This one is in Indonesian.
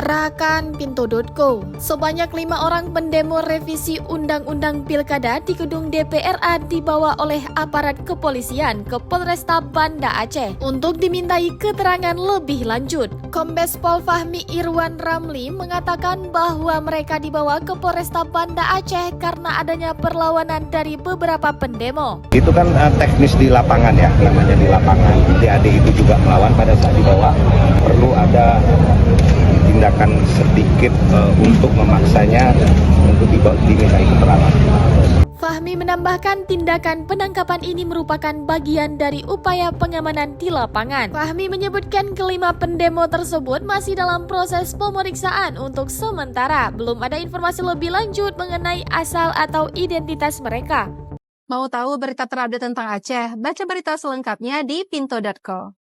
Rakan Pintu.co. Sebanyak 5 orang pendemo revisi Undang-Undang Pilkada di gedung DPRA dibawa oleh aparat kepolisian ke Polresta Banda Aceh untuk dimintai keterangan lebih lanjut. Kombes Pol Fahmi Irwan Ramli mengatakan bahwa mereka dibawa ke Polresta Banda Aceh karena adanya perlawanan dari beberapa pendemo. Itu kan teknis di lapangan ya, namanya di lapangan. Adik-adik itu juga melawan pada saat dibawa. Perlu ada tindakan sedikit untuk memaksanya untuk dimintai keterangan. Fahmi menambahkan tindakan penangkapan ini merupakan bagian dari upaya pengamanan di lapangan. Fahmi menyebutkan kelima pendemo tersebut masih dalam proses pemeriksaan untuk sementara. Belum ada informasi lebih lanjut mengenai asal atau identitas mereka. Mau tahu berita terupdate tentang Aceh? Baca berita selengkapnya di Pintu.co.